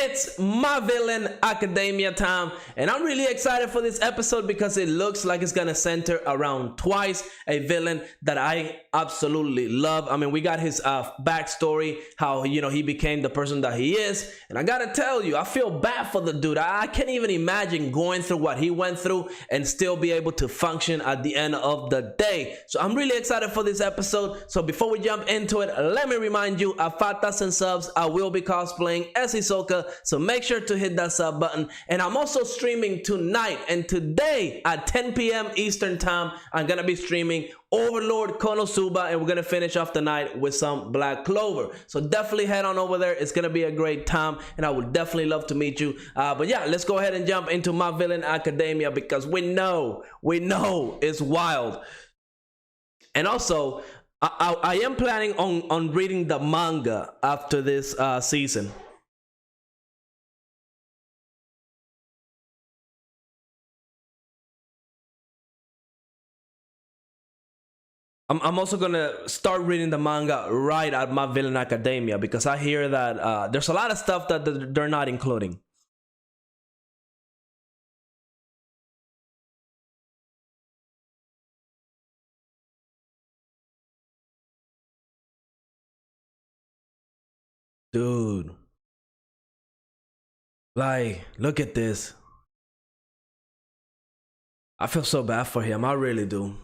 It's My Villain Academia time, and I'm really excited for this episode because it looks like it's gonna center around Twice, a villain that I absolutely love. I mean, we got his backstory, how he became the person that he is, and I gotta tell you, I feel bad for the dude. I can't even imagine going through what he went through and still be able to function at the end of the day. So I'm really excited for this episode. So before we jump into it, let me remind you, at 5,000 subs, I will be cosplaying as Hisoka. So make sure to hit that sub button. And I'm also streaming tonight and today at 10 p.m. Eastern time. I'm gonna be streaming Overlord Konosuba, and we're gonna finish off the night with some Black Clover. So definitely head on over there. It's gonna be a great time, and I would definitely love to meet you. But yeah, let's go ahead and jump into My Villain Academia because we know it's wild. And also, I am planning on reading the manga after this season. I'm also gonna start reading the manga right at My Villain Academia because I hear that there's a lot of stuff that they're not including. Dude, like, look at this. I feel so bad for him. I really do.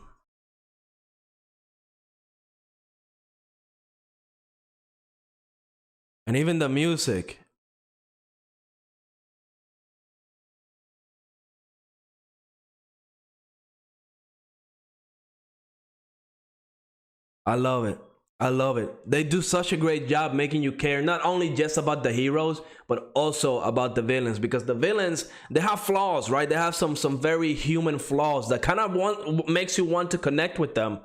And even the music. I love it. I love it. They do such a great job making you care not only just about the heroes but also about the villains, because the villains, they have flaws, right? They have some very human flaws that kind of makes you want to connect with them.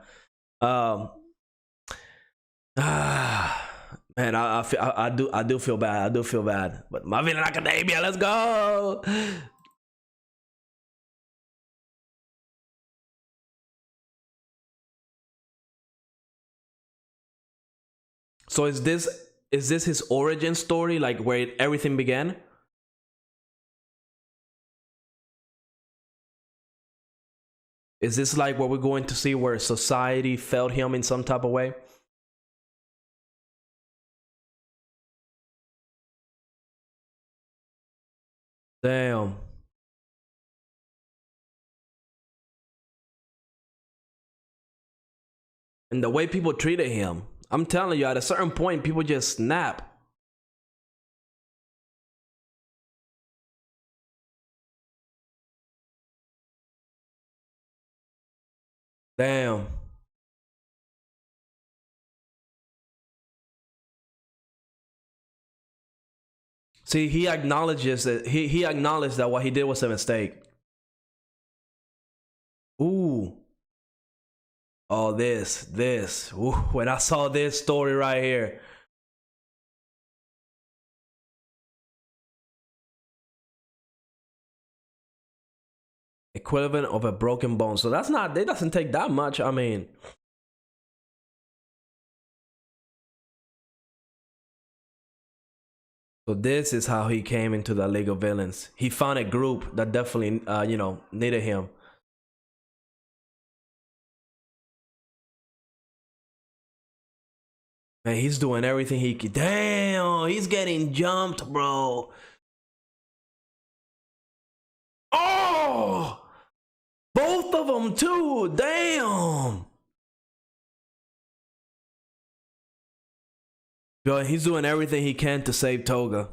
Man, I do feel bad. I do feel bad. But My Villain Academia, let's go. So is this his origin story, like where everything began? Is this like what we're going to see where society failed him in some type of way? Damn. And the way people treated him, I'm telling you, at a certain point, people just snap. Damn. See, he acknowledges that he acknowledged that what he did was a mistake. Ooh. Oh, this. Ooh, when I saw this story right here. Equivalent of a broken bone. So that's not, it doesn't take that much. I mean, so this is how he came into the League of Villains. He found a group that definitely, needed him. And he's doing everything he can. Damn, he's getting jumped, bro. Oh, both of them too. Damn. Yo, he's doing everything he can to save Toga.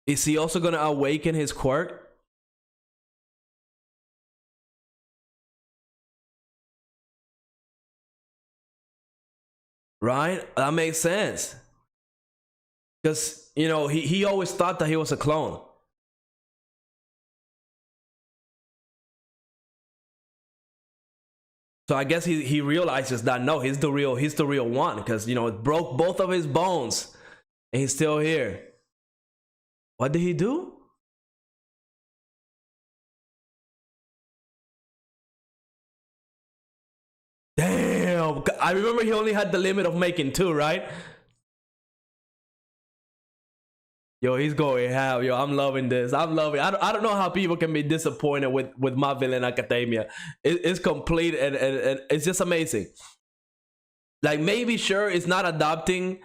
Is he also gonna awaken his quirk? Right? That makes sense. Because, he always thought that he was a clone. So I guess he realizes that no, he's the real one, because it broke both of his bones and he's still here. What did he do? Damn, I remember he only had the limit of making 2, right? Yo, he's going ham. Yo, I'm loving this. I'm loving. I don't know how people can be disappointed with My Villain Academia. It's complete and it's just amazing. Like, maybe sure it's not adopting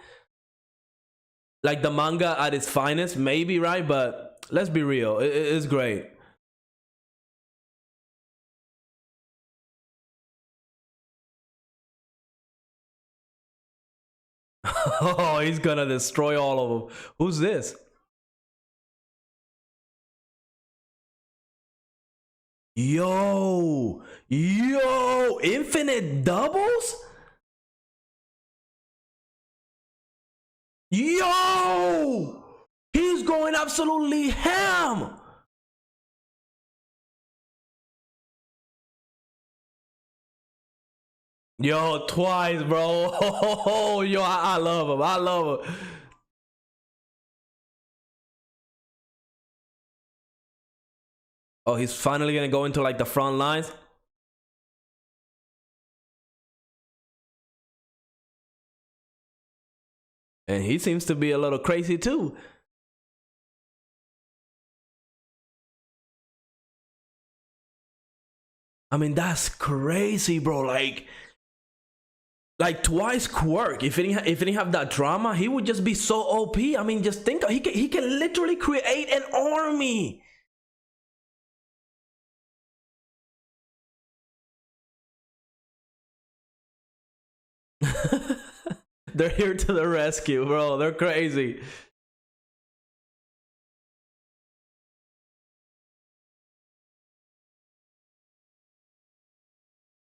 like the manga at its finest, maybe, right? But let's be real, it's great. Oh, he's gonna destroy all of them. Who's this? Yo, infinite doubles? Yo, he's going absolutely ham. Yo, twice, bro. Oh, yo, I love him. I love him. Oh, he's finally gonna go into like the front lines. And he seems to be a little crazy too. I mean, that's crazy, bro. Like Twice quirk. If he didn't have that drama, he would just be so OP. I mean, just think he can literally create an army. They're here to the rescue, bro. They're crazy.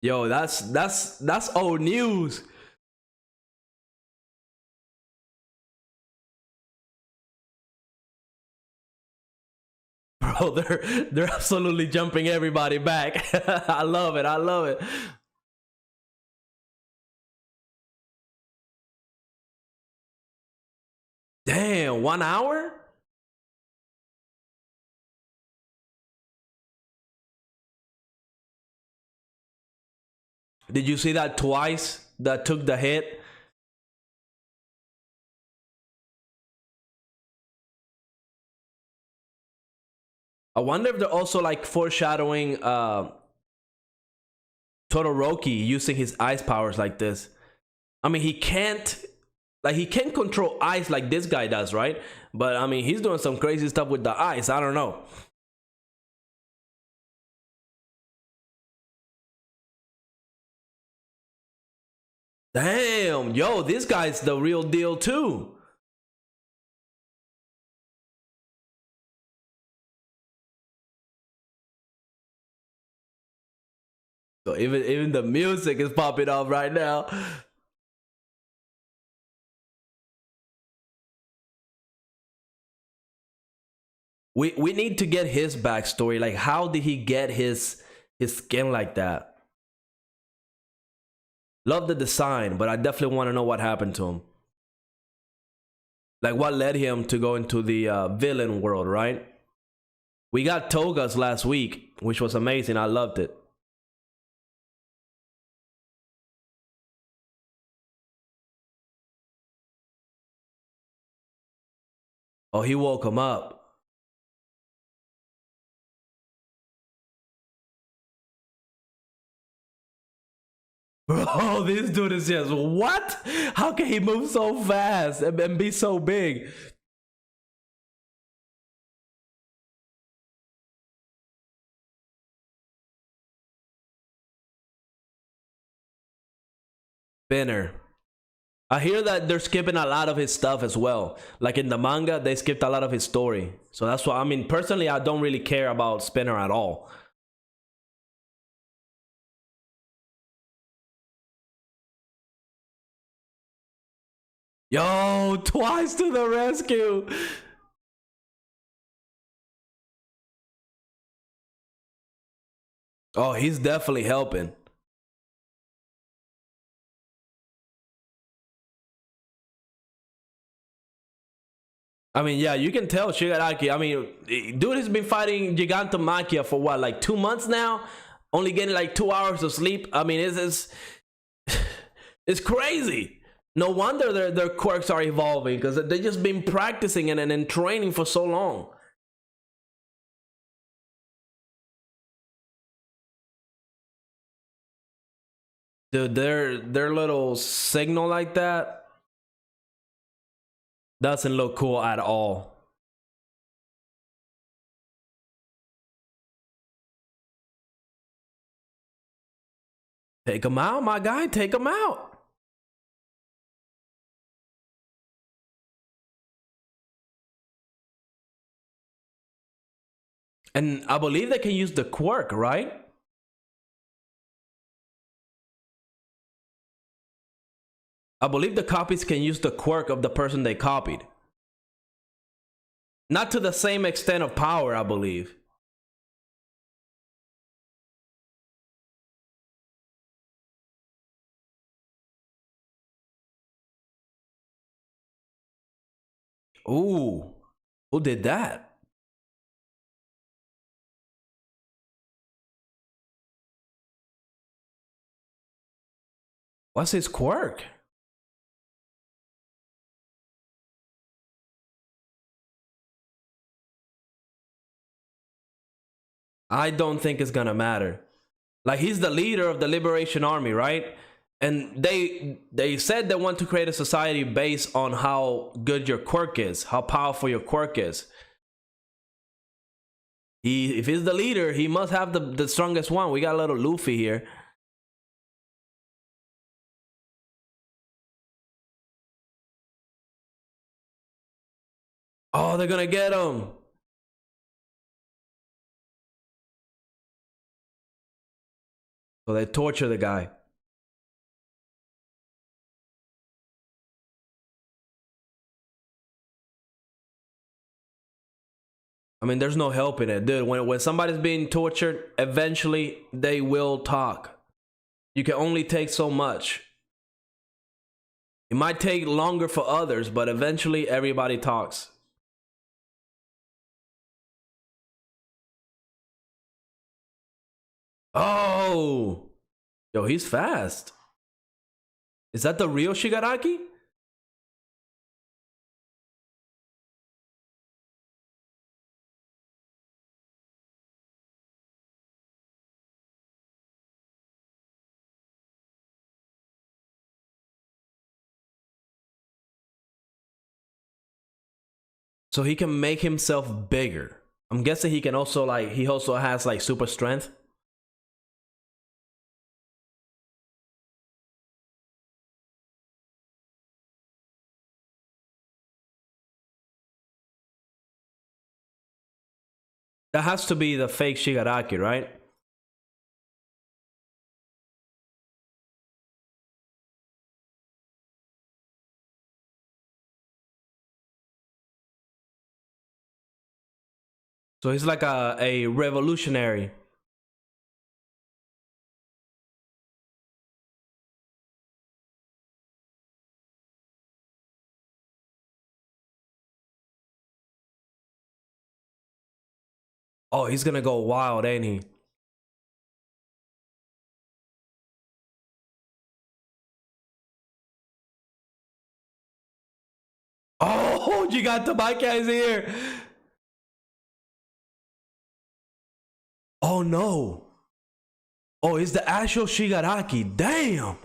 Yo, that's old news. Bro, they're absolutely jumping everybody back. I love it. I love it. Damn, 1 hour? Did you see that Twice that took the hit? I wonder if they're also like foreshadowing Todoroki using his ice powers like this. I mean, he can't control ice like this guy does, right? But I mean, he's doing some crazy stuff with the ice. I don't know. Damn, yo, this guy's the real deal too. So even the music is popping off right now. We need to get his backstory. Like, how did he get his skin like that? Love the design, but I definitely want to know what happened to him. Like, what led him to go into the villain world, right? We got Togas last week, which was amazing. I loved it. Oh, he woke him up. Bro, this dude is just, what? How can he move so fast and be so big? Spinner. I hear that they're skipping a lot of his stuff as well. Like in the manga, they skipped a lot of his story. So that's why, I mean, personally, I don't really care about Spinner at all. Yo, Twice to the rescue. Oh, he's definitely helping. I mean, yeah, you can tell Shigaraki. I mean, dude has been fighting Gigantomachia for what, like 2 months now? Only getting like 2 hours of sleep. I mean, it's It's crazy. No wonder their quirks are evolving, because they just been practicing and in training for so long. Dude, their little signal like that doesn't look cool at all. Take him out, my guy. Take him out. And I believe they can use the quirk, right? I believe the copies can use the quirk of the person they copied. Not to the same extent of power, I believe. Ooh, who did that? What's his quirk? I don't think it's gonna matter. Like, he's the leader of the Liberation Army, right? And they said they want to create a society based on how good your quirk is, how powerful your quirk is. If he's the leader, he must have the strongest one. We got a little Luffy here. Oh, they're gonna get him. So they torture the guy. I mean, there's no helping it, dude. When somebody's being tortured, eventually they will talk. You can only take so much. It might take longer for others, but eventually everybody talks. Oh, yo, he's fast. Is that the real Shigaraki? So he can make himself bigger. I'm guessing he can also, like, he also has like super strength. That has to be the fake Shigaraki, right? So he's like a revolutionary. Oh, he's gonna go wild, ain't he? Oh, you got the bike guys here. Oh no. Oh, it's the actual Shigaraki. Damn.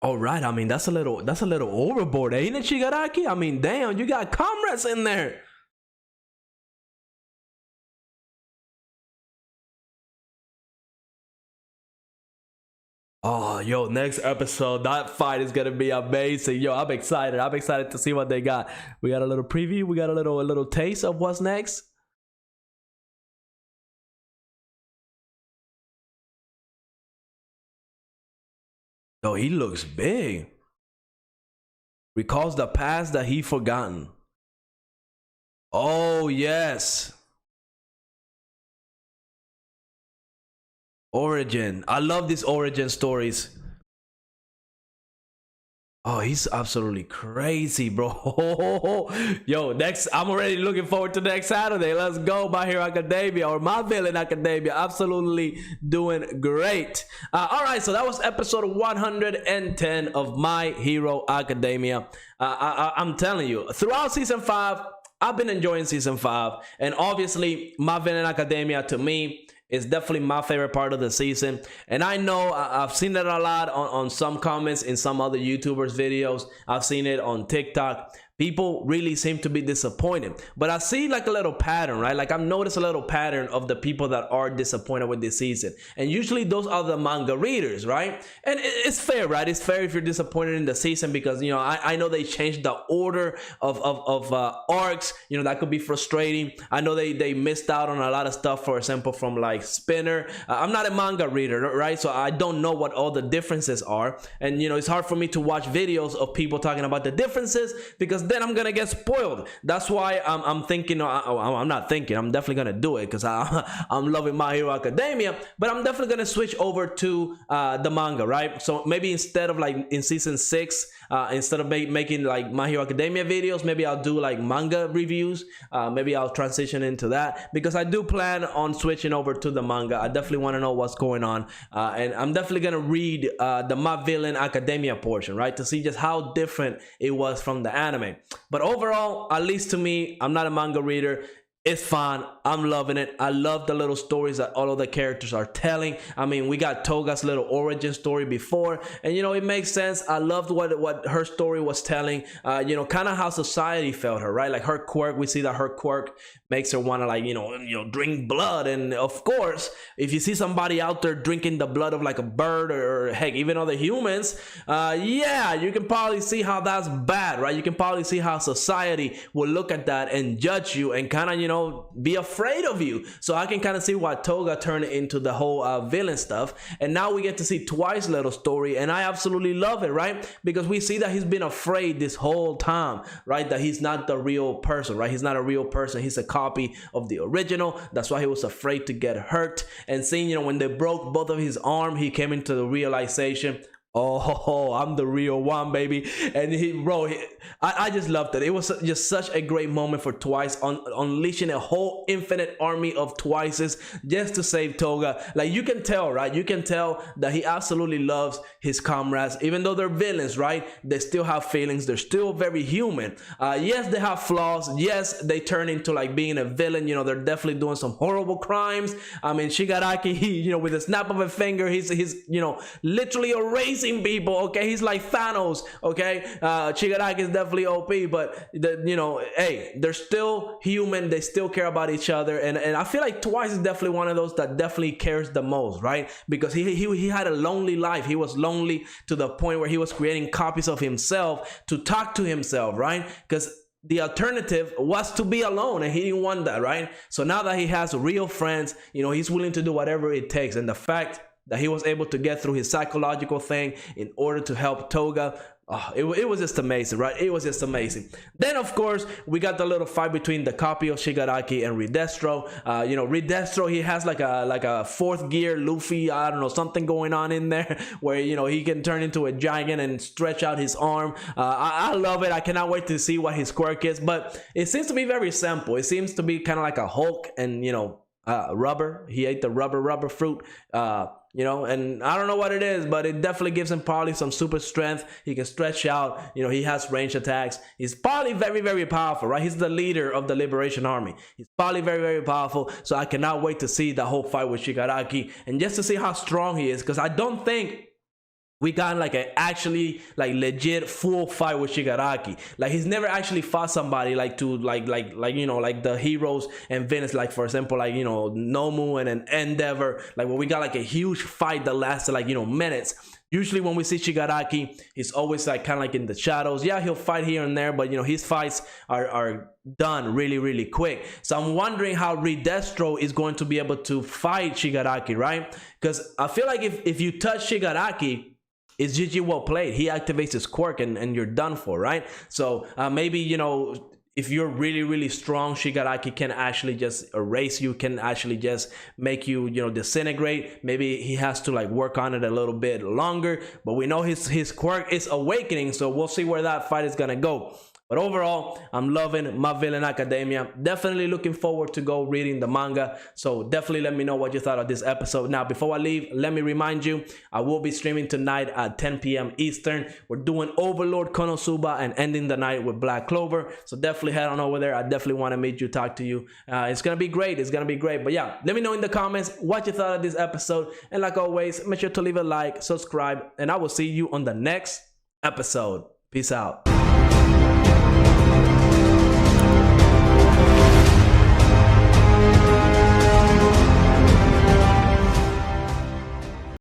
All right. I mean, that's a little overboard, ain't it, Shigaraki? I mean, damn, you got comrades in there. Oh, yo, next episode, that fight is gonna be amazing. Yo, I'm excited. I'm excited to see what they got. We got a little preview. We got a little taste of what's next. Yo, he looks big. Recalls the past that he forgotten. Oh yes. Origin. I love these origin stories. Oh, he's absolutely crazy, bro. Yo, next, I'm already looking forward to next Saturday. Let's go, My Hero Academia, or My Villain Academia. Absolutely doing great. All right, so that was episode 110 of My Hero Academia. I'm telling you, throughout season 5, I've been enjoying season 5, and obviously, My Villain Academia to me is definitely my favorite part of the season. And I know I've seen it a lot on some comments in some other YouTubers videos. I've seen it on TikTok. People really seem to be disappointed, but I see like a little pattern, right? Like I've noticed a little pattern of the people that are disappointed with this season, and usually those are the manga readers, right? And it's fair, right? It's fair if you're disappointed in the season, because you know I know they changed the order of arcs. You know, that could be frustrating. I know they missed out on a lot of stuff, for example, from like Spinner. I'm not a manga reader, right? So I don't know what all the differences are, and you know, it's hard for me to watch videos of people talking about the differences, because then I'm gonna get spoiled. That's why I'm thinking, I'm not thinking, I'm definitely gonna do it, because I'm loving My Hero Academia, but I'm definitely gonna switch over to the manga, right? So maybe instead of like in season 6, instead of making like My Hero Academia videos, maybe I'll do like manga reviews. Maybe I'll transition into that, because I do plan on switching over to the manga. I definitely want to know what's going on, and I'm definitely gonna read the My Villain Academia portion, right, to see just how different it was from the anime. But overall, at least to me, I'm not a manga reader. It's fun. I'm loving it. I love the little stories that all of the characters are telling. I mean, we got Toga's little origin story before, and you know, it makes sense. I loved what her story was telling. You know, kind of how society felt her, right? Like her quirk, we see that her quirk makes her want to, like, you know, drink blood. And of course, if you see somebody out there drinking the blood of like a bird, or heck, even other humans, yeah, you can probably see how that's bad, right? You can probably see how society will look at that and judge you and kind of, you know, be afraid of you. So I can kind of see why Toga turned into the whole villain stuff. And now we get to see Twice's little story, and I absolutely love it, right? Because we see that he's been afraid this whole time, right? That he's not the real person, right? He's not a real person. He's a copy of the original. That's why he was afraid to get hurt. And seeing, you know, when they broke both of his arm, he came into the realization, oh, I'm the real one, baby. And I just loved it. It was just such a great moment for Twice, unleashing a whole infinite army of Twices just to save Toga. Like, you can tell, right? You can tell that he absolutely loves his comrades. Even though they're villains, right? They still have feelings. They're still very human. Yes, they have flaws. Yes, they turn into like being a villain. You know, they're definitely doing some horrible crimes. I mean, Shigaraki, you know, with a snap of a finger, he's you know, literally erasing people. Okay, he's like Thanos. Okay, Shigaraki is definitely OP, but you know, hey, they're still human. They still care about each other, and I feel like Twice is definitely one of those that definitely cares the most, right? Because he had a lonely life. He was lonely to the point where he was creating copies of himself to talk to himself, right? Because the alternative was to be alone, and he didn't want that, right? So now that he has real friends, you know, he's willing to do whatever it takes. And the fact that he was able to get through his psychological thing in order to help Toga, it was just amazing, right? It was just amazing. Then, of course, we got the little fight between the copy of Shigaraki and Redestro. You know, Redestro, he has like a fourth gear Luffy, I don't know, something going on in there where, you know, he can turn into a giant and stretch out his arm. I love it. I cannot wait to see what his quirk is, but it seems to be very simple. It seems to be kind of like a Hulk and, you know, rubber. He ate the rubber fruit. You know, and I don't know what it is, but it definitely gives him probably some super strength. He can stretch out, you know, he has range attacks. He's probably very, very powerful, right? He's the leader of the Liberation Army. He's probably very, very powerful. So I cannot wait to see the whole fight with Shigaraki and just to see how strong he is, because I don't think we got like an actually like legit full fight with Shigaraki. Like, he's never actually fought somebody like to like you know, like the heroes and villains, like for example, like, you know, Nomu and an Endeavor, like where we got like a huge fight that lasted like, you know, minutes. Usually when we see Shigaraki, he's always like kind of like in the shadows. Yeah, he'll fight here and there, but you know, his fights are done really, really quick. So I'm wondering how Redestro is going to be able to fight Shigaraki, right? Because I feel like if you touch Shigaraki, it's GG well played. He activates his quirk and you're done for, right? So maybe, you know, if you're really strong, Shigaraki can actually just erase you, can actually just make you, disintegrate. Maybe he has to like work on it a little bit longer, but we know his quirk is awakening, so we'll see where that fight is gonna go. But overall, I'm loving My Villain Academia. Definitely looking forward to go reading the manga. So definitely let me know what you thought of this episode. Now, before I leave, let me remind you, I will be streaming tonight at 10 p.m. Eastern. We're doing Overlord Konosuba and ending the night with Black Clover. So definitely head on over there. I definitely want to meet you, talk to you. It's going to be great. It's going to be great. But yeah, let me know in the comments what you thought of this episode. And like always, make sure to leave a like, subscribe, and I will see you on the next episode. Peace out.